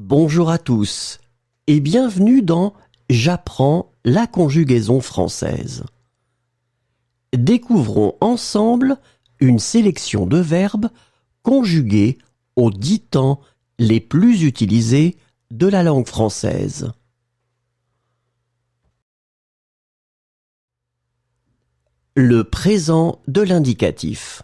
Bonjour à tous et bienvenue dans J'apprends la conjugaison française. Découvrons ensemble une sélection de verbes conjugués aux 10 temps les plus utilisés de la langue française. Le présent de l'indicatif.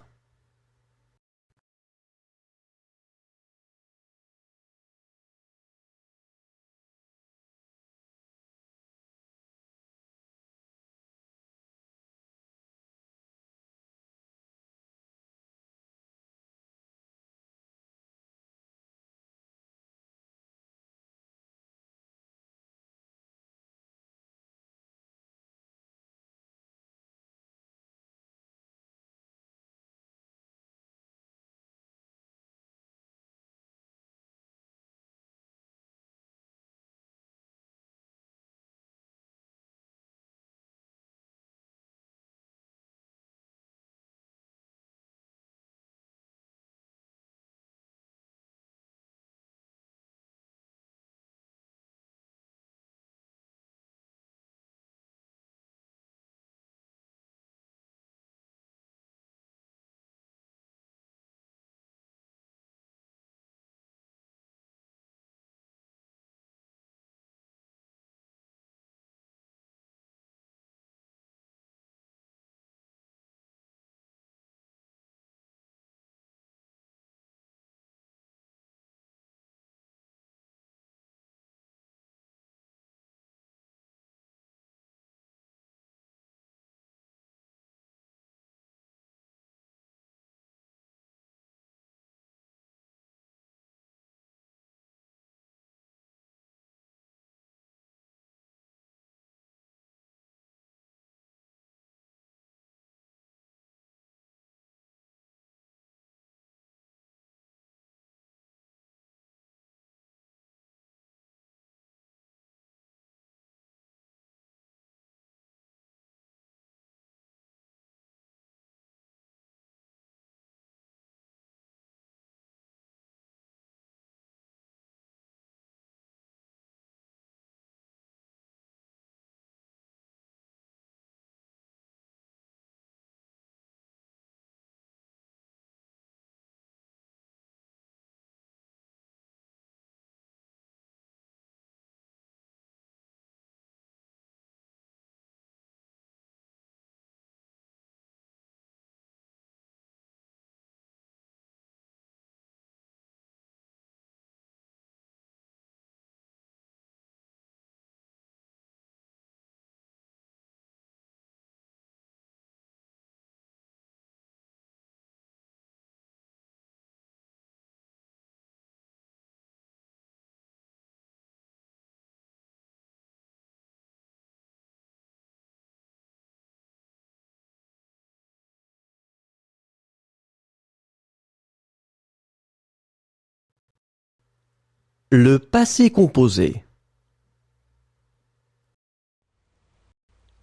Le passé composé.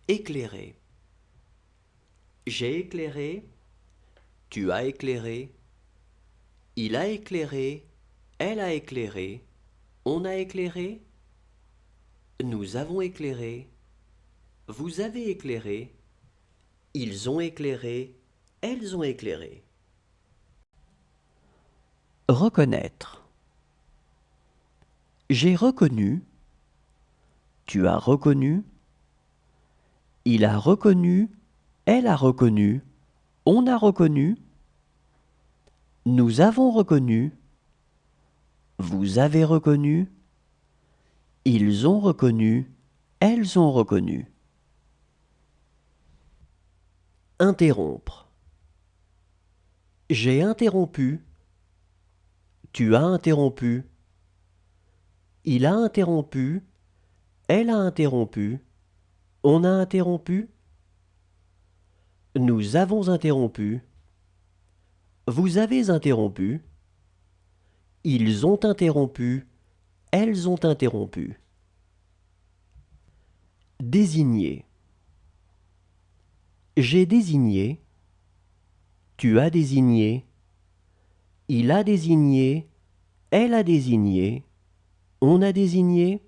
Éclairer. J'ai éclairé, tu as éclairé, il a éclairé, elle a éclairé, on a éclairé, nous avons éclairé, vous avez éclairé, ils ont éclairé, elles ont éclairé. Reconnaître. J'ai reconnu, tu as reconnu, il a reconnu, elle a reconnu, on a reconnu, nous avons reconnu, vous avez reconnu, ils ont reconnu, elles ont reconnu. Interrompre. J'ai interrompu, tu as interrompu, il a interrompu, elle a interrompu, on a interrompu, nous avons interrompu, vous avez interrompu, ils ont interrompu, elles ont interrompu. Désigner. J'ai désigné, tu as désigné, il a désigné, elle a désigné, On a désigné.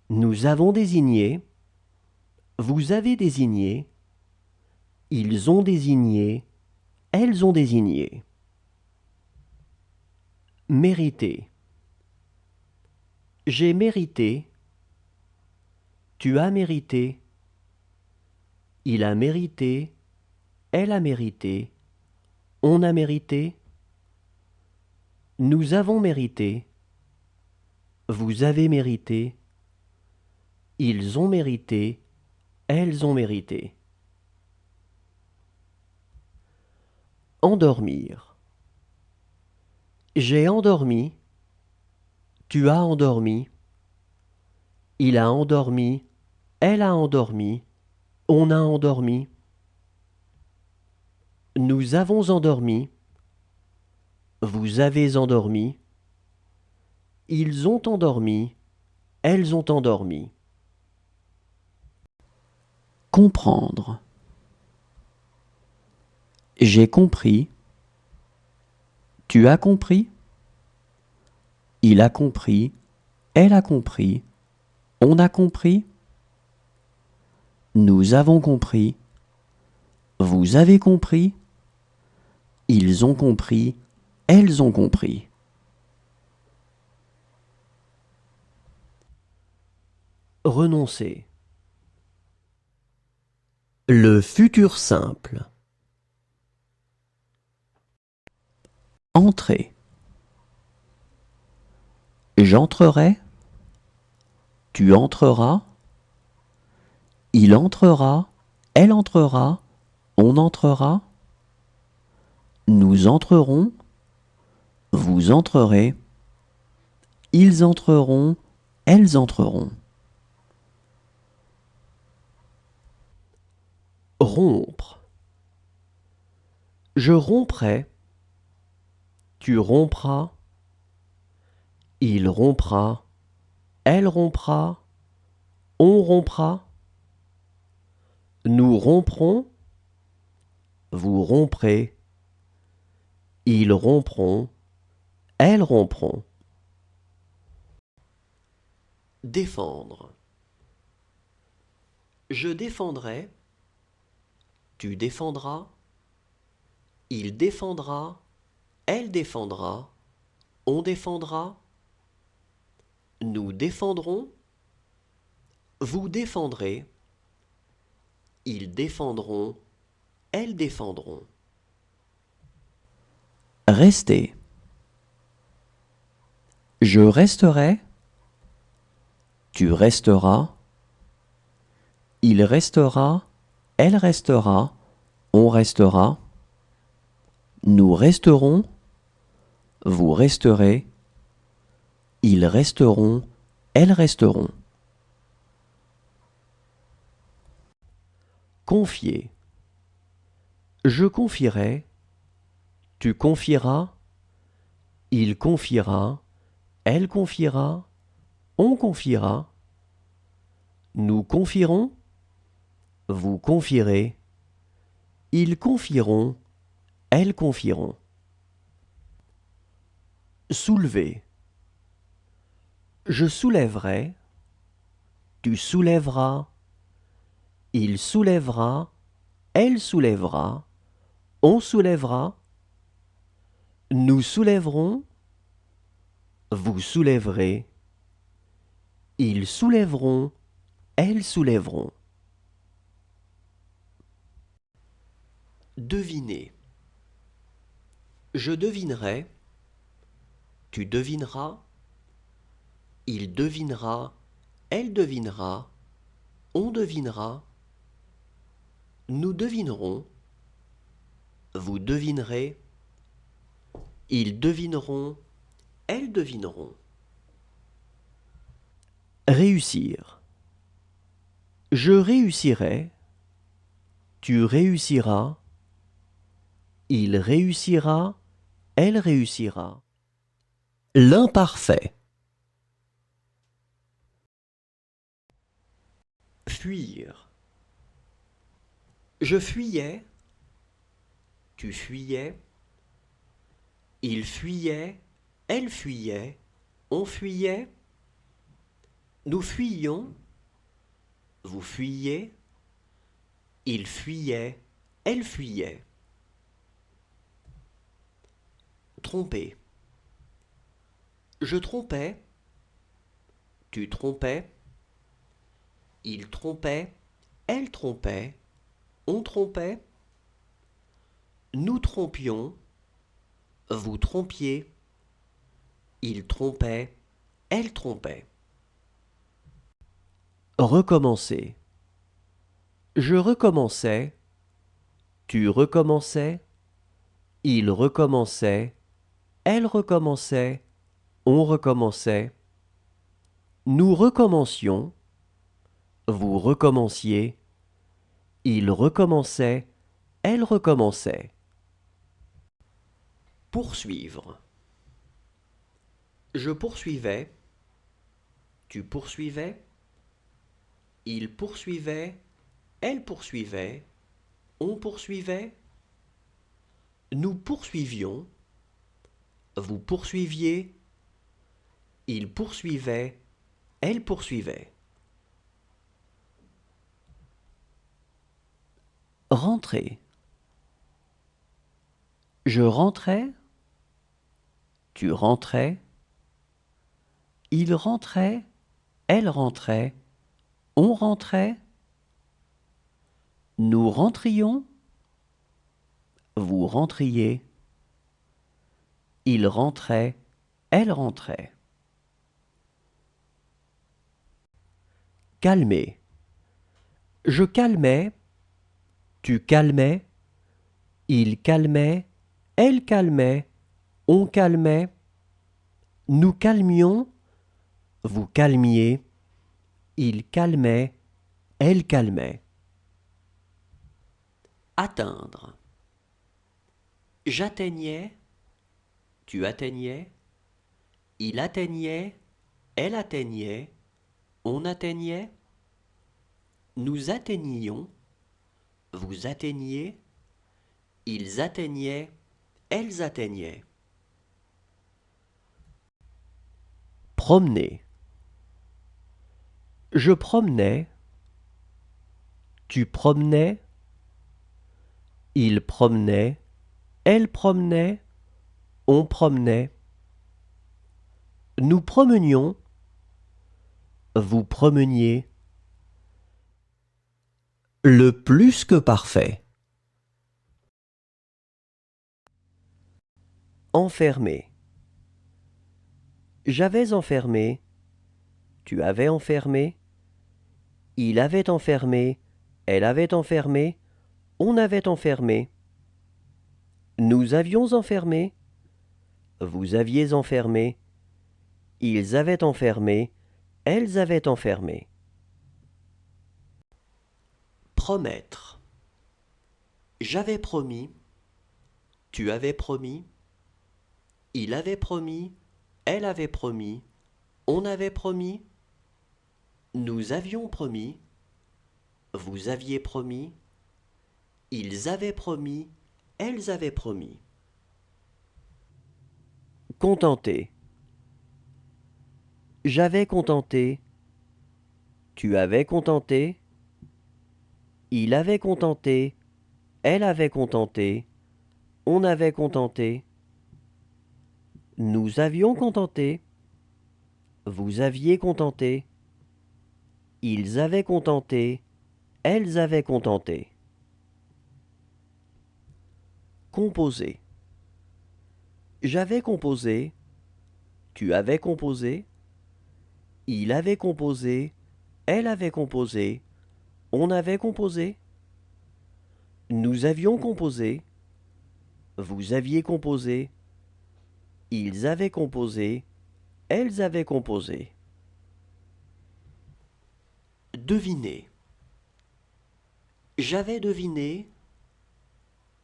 Nous avons désigné. Vous avez désigné. Ils ont désigné. Elles ont désigné. Mériter. J'ai mérité. Tu as mérité. Il a mérité. Elle a mérité. On a mérité. Nous avons mérité. Vous avez mérité. Ils ont mérité. Elles ont mérité. Endormir. J'ai endormi. Tu as endormi. Il a endormi. Elle a endormi. On a endormi. Nous avons endormi. Vous avez endormi. Ils ont endormi. Elles ont endormi. Comprendre. J'ai compris. Tu as compris. Il a compris. Elle a compris. On a compris. Nous avons compris. Vous avez compris. Ils ont compris. Elles ont compris. Renoncer. Le futur simple. Entrer. J'entrerai. Tu entreras. Il entrera. Elle entrera. On entrera. Nous entrerons. Vous entrerez. Ils entreront. Elles entreront. Rompre. Je romprai. Tu rompras. Il rompra. Elle rompra. On rompra. Nous romprons. Vous romprez. Ils rompront. Elles rompront. Défendre. Je défendrai. Tu défendras. Il défendra. Elle défendra. On défendra. Nous défendrons. Vous défendrez. Ils défendront. Elles défendront. Rester. Je resterai. Tu resteras. Il restera. Elle restera. On restera. Nous resterons. Vous resterez. Ils resteront. Elles resteront. Confier. Je confierai. Tu confieras. Il confiera. Elle confiera. On confiera. Nous confierons. Vous confierez. Ils confieront. Elles confieront. Soulever. Je soulèverai. Tu soulèveras. Il soulèvera. Elle soulèvera. On soulèvera. Nous soulèverons. Vous soulèverez. Ils soulèveront. Elles soulèveront. Deviner. Je devinerai. Tu devineras. Il devinera. Elle devinera. On devinera. Nous devinerons. Vous devinerez. Ils devineront. Elles devineront. Réussir. Je réussirai. Tu réussiras. Il réussira. Elle réussira. L'imparfait. Fuir. Je fuyais. Tu fuyais. Il fuyait. Elle fuyait. On fuyait. Nous fuyions. Vous fuyiez. Il fuyait. Elle fuyait. Tromper. Je trompais. Tu trompais. Il trompait. Elle trompait. On trompait. Nous trompions. Vous trompiez. Il trompait. Elle trompait. Recommencer. Je recommençais. Tu recommençais. Il recommençait. Elle recommençait. On recommençait. Nous recommencions. Vous recommenciez. Il recommençait. Elle recommençait. Poursuivre. Je poursuivais. Tu poursuivais. Il poursuivait. Elle poursuivait. On poursuivait. Nous poursuivions. Vous poursuiviez. Il poursuivait. Elle poursuivait. Rentrer. Je rentrais. Tu rentrais. Il rentrait. Elle rentrait. On rentrait. Nous rentrions. Vous rentriez. Il rentrait. Elle rentrait. Calmer. Je calmais. Tu calmais. Il calmait. Elle calmait. On calmait. Nous calmions. Vous calmiez. Il calmait. Elle calmait. Atteindre. J'atteignais. Tu atteignais. Il atteignait. Elle atteignait. On atteignait. Nous atteignions. Vous atteigniez. Ils atteignaient. Elles atteignaient. Promener. Je promenais. Tu promenais. Il promenait. Elle promenait. On promenait. Nous promenions. Vous promeniez. Le plus que parfait. Enfermé. J'avais enfermé. Tu avais enfermé. Il avait enfermé. Elle avait enfermé. On avait enfermé. Nous avions enfermé. Vous aviez enfermé. Ils avaient enfermé. Elles avaient enfermé. Promettre. J'avais promis. Tu avais promis. Il avait promis. Elle avait promis. On avait promis. Nous avions promis. Vous aviez promis. Ils avaient promis. Elles avaient promis. Contenter. J'avais contenté. Tu avais contenté. Il avait contenté. Elle avait contenté. On avait contenté. Nous avions contenté. Vous aviez contenté. Ils avaient contenté. Elles avaient contenté. Composer. J'avais composé. Tu avais composé. Il avait composé. Elle avait composé. On avait composé. Nous avions composé. Vous aviez composé. Ils avaient composé. Elles avaient composé. Deviner. J'avais deviné.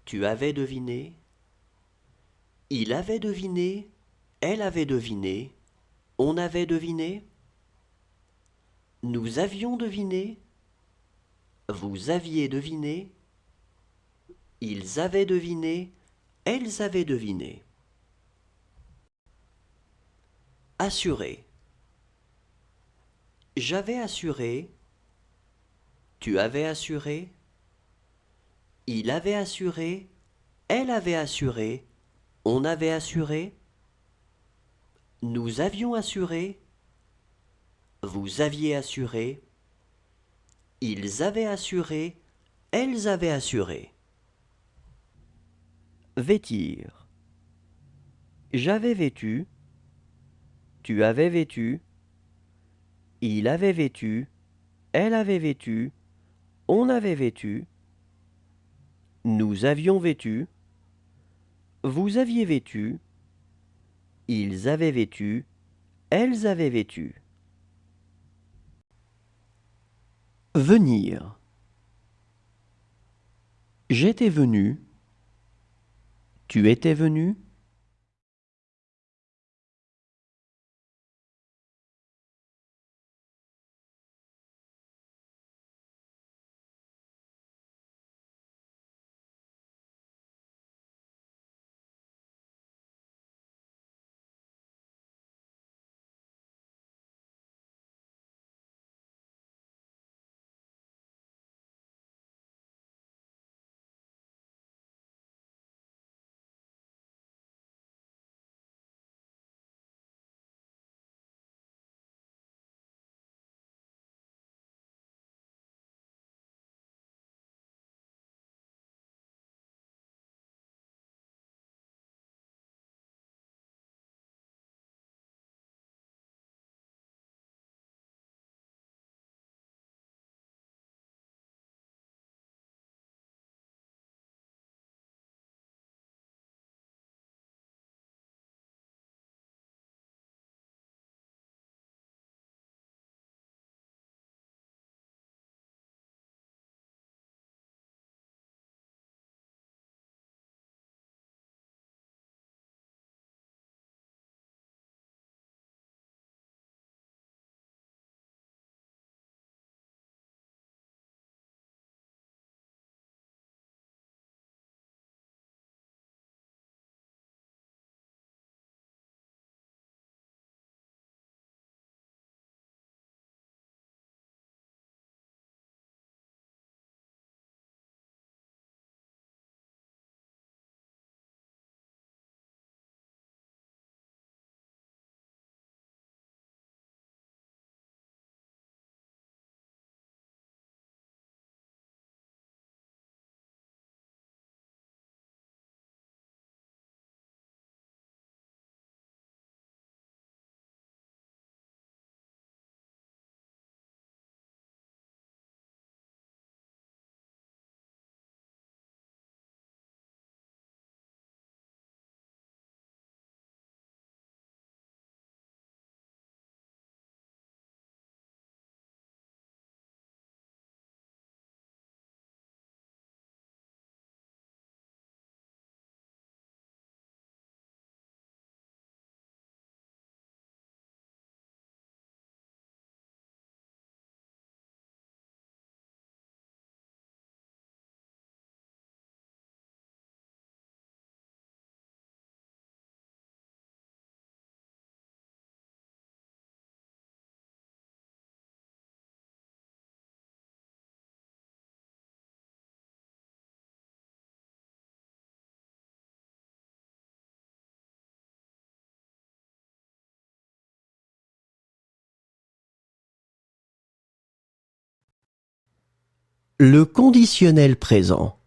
Tu avais deviné. Il avait deviné. Elle avait deviné. On avait deviné. Nous avions deviné. Vous aviez deviné. Ils avaient deviné. Elles avaient deviné. Assurer. J'avais assuré. Tu avais assuré. Il avait assuré. Elle avait assuré. On avait assuré. Nous avions assuré. Vous aviez assuré. Ils avaient assuré. Elles avaient assuré. Vêtir. J'avais vêtu. Tu avais vêtu. Il avait vêtu. Elle avait vêtu. On avait vêtu. Nous avions vêtu. Vous aviez vêtu. Ils avaient vêtu. Elles avaient vêtu. Venir. J'étais venu. Tu étais venu. Le conditionnel présent.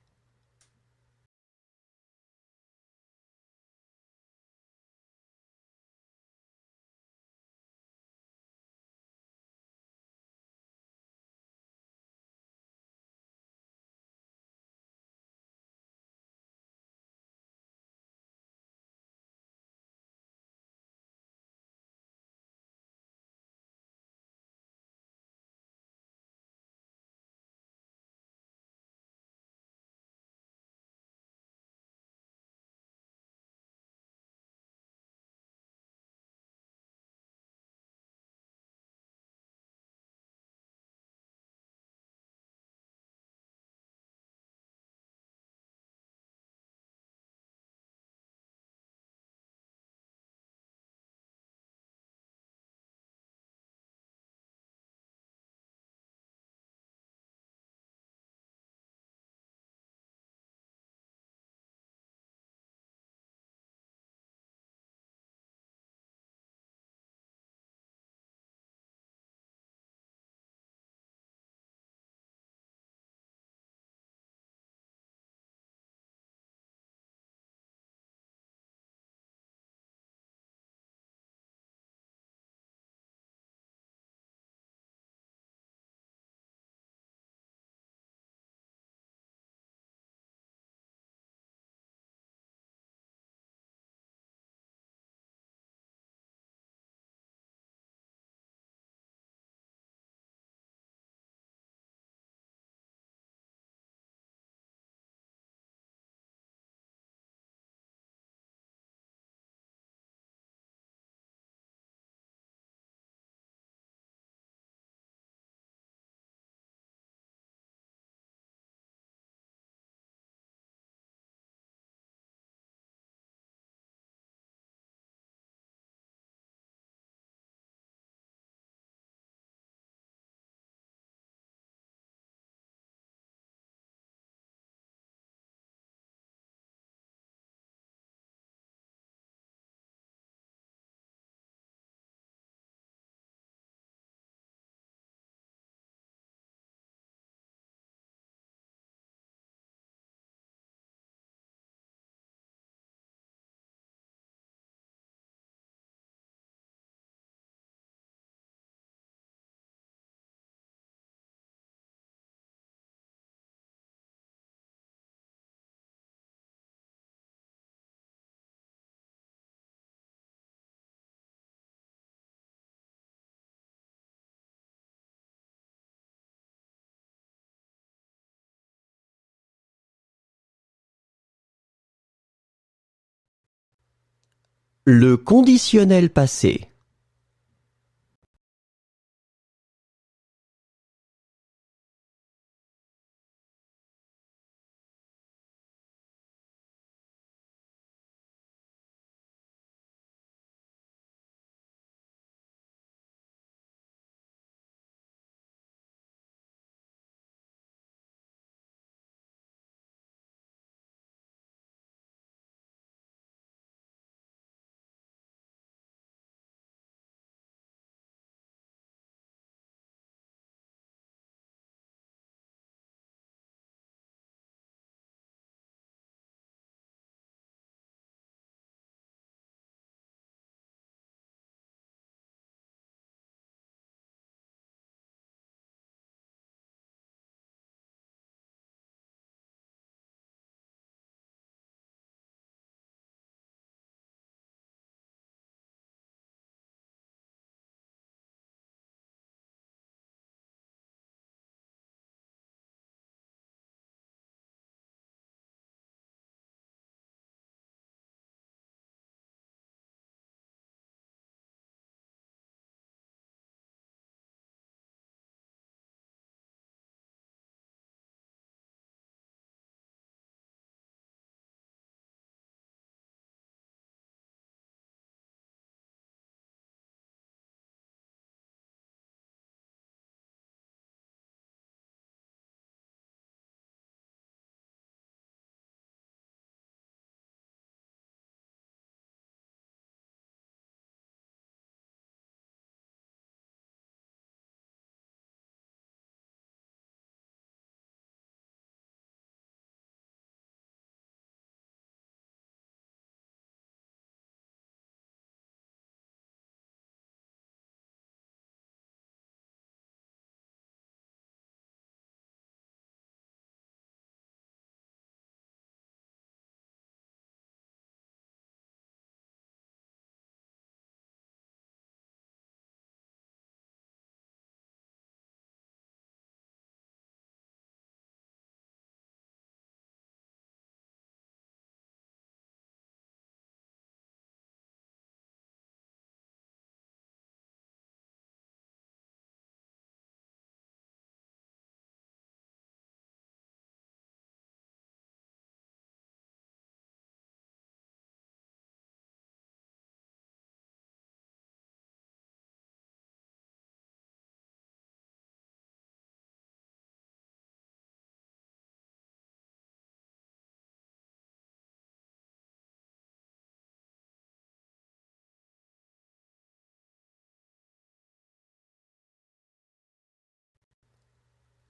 Le conditionnel passé.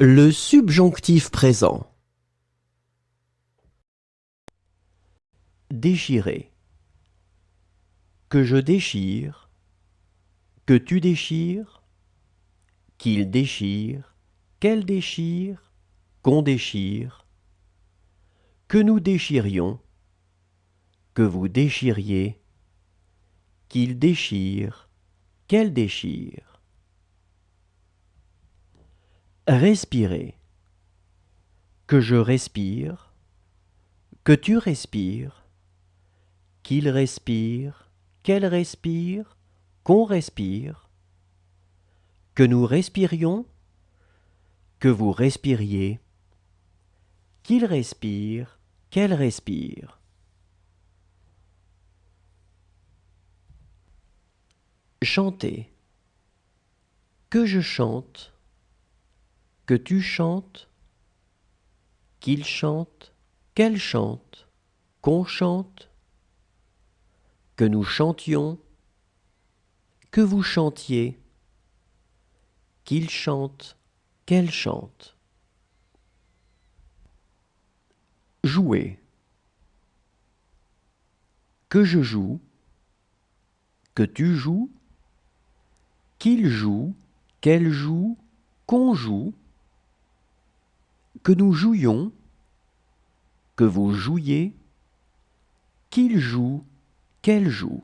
Le subjonctif présent. Déchirer. Que je déchire. Que tu déchires. Qu'il déchire. Qu'elle déchire. Qu'on déchire. Que nous déchirions. Que vous déchiriez. Qu'il déchire. Qu'elle déchire. Respirer. Que je respire. Que tu respires. Qu'il respire. Qu'elle respire. Qu'on respire. Que nous respirions. Que vous respiriez. Qu'il respire. Qu'elle respire. Chanter. Que je chante. Que tu chantes. Qu'il chante. Qu'elle chante. Qu'on chante. Que nous chantions. Que vous chantiez. Qu'il chante. Qu'elle chante. Jouer. Que je joue. Que tu joues. Qu'il joue. Qu'elle joue. Qu'on joue. Que nous jouions. Que vous jouiez. Qu'il joue. Qu'elle joue.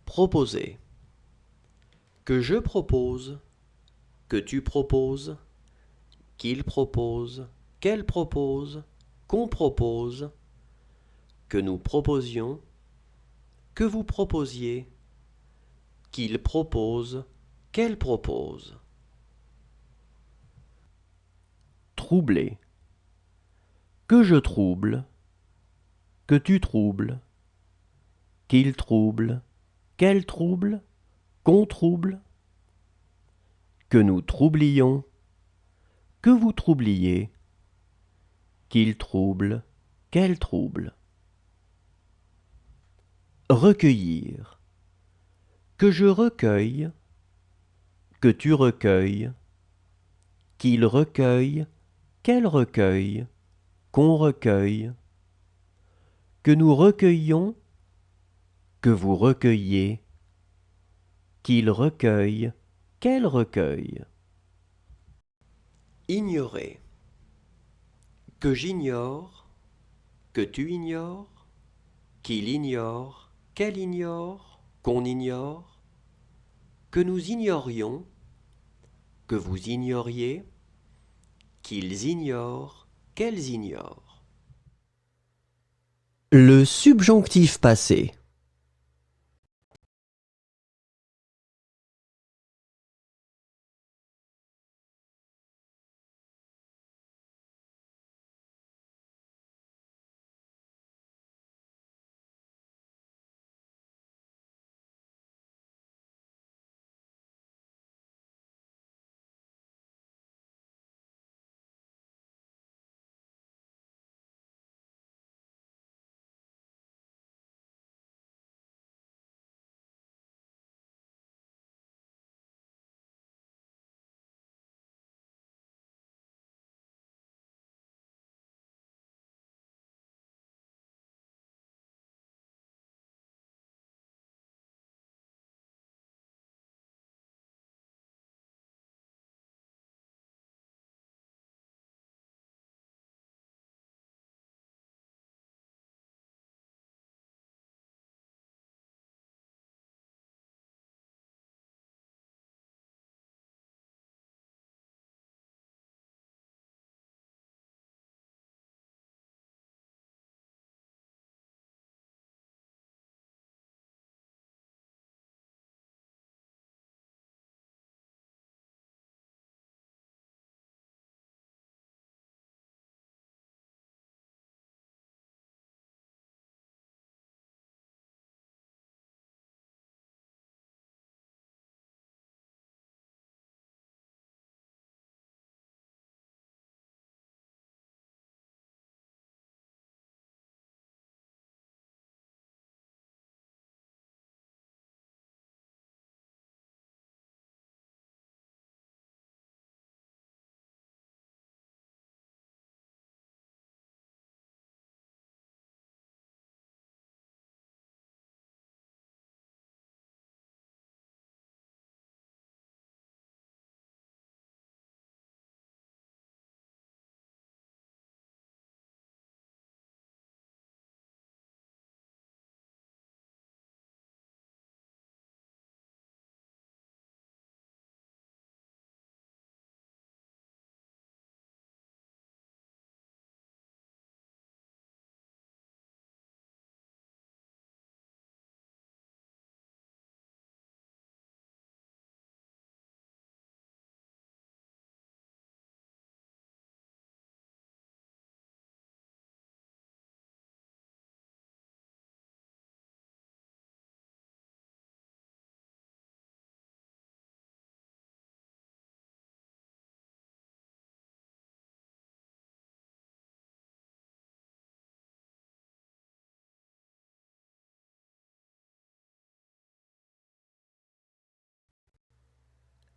Proposer. Que je propose. Que tu proposes. Qu'il propose. Qu'elle propose. Qu'on propose. que nous proposions, que vous proposiez, qu'il propose, qu'elle propose. Troubler. Que je trouble, que tu troubles, qu'il trouble, qu'elle trouble, qu'on trouble, que nous troublions, que vous troubliez, qu'il trouble, qu'elle trouble. Recueillir. Que je recueille, que tu recueilles, qu'il recueille, qu'elle recueille, qu'on recueille, que nous recueillions, que vous recueilliez, qu'il recueille, qu'elle recueille. Ignorer. Que j'ignore, que tu ignores, qu'il ignore, qu'elle ignore, qu'on ignore, que nous ignorions, que vous ignoriez, qu'ils ignorent, qu'elles ignorent. Le subjonctif passé.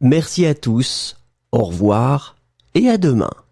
Merci à tous, au revoir et à demain.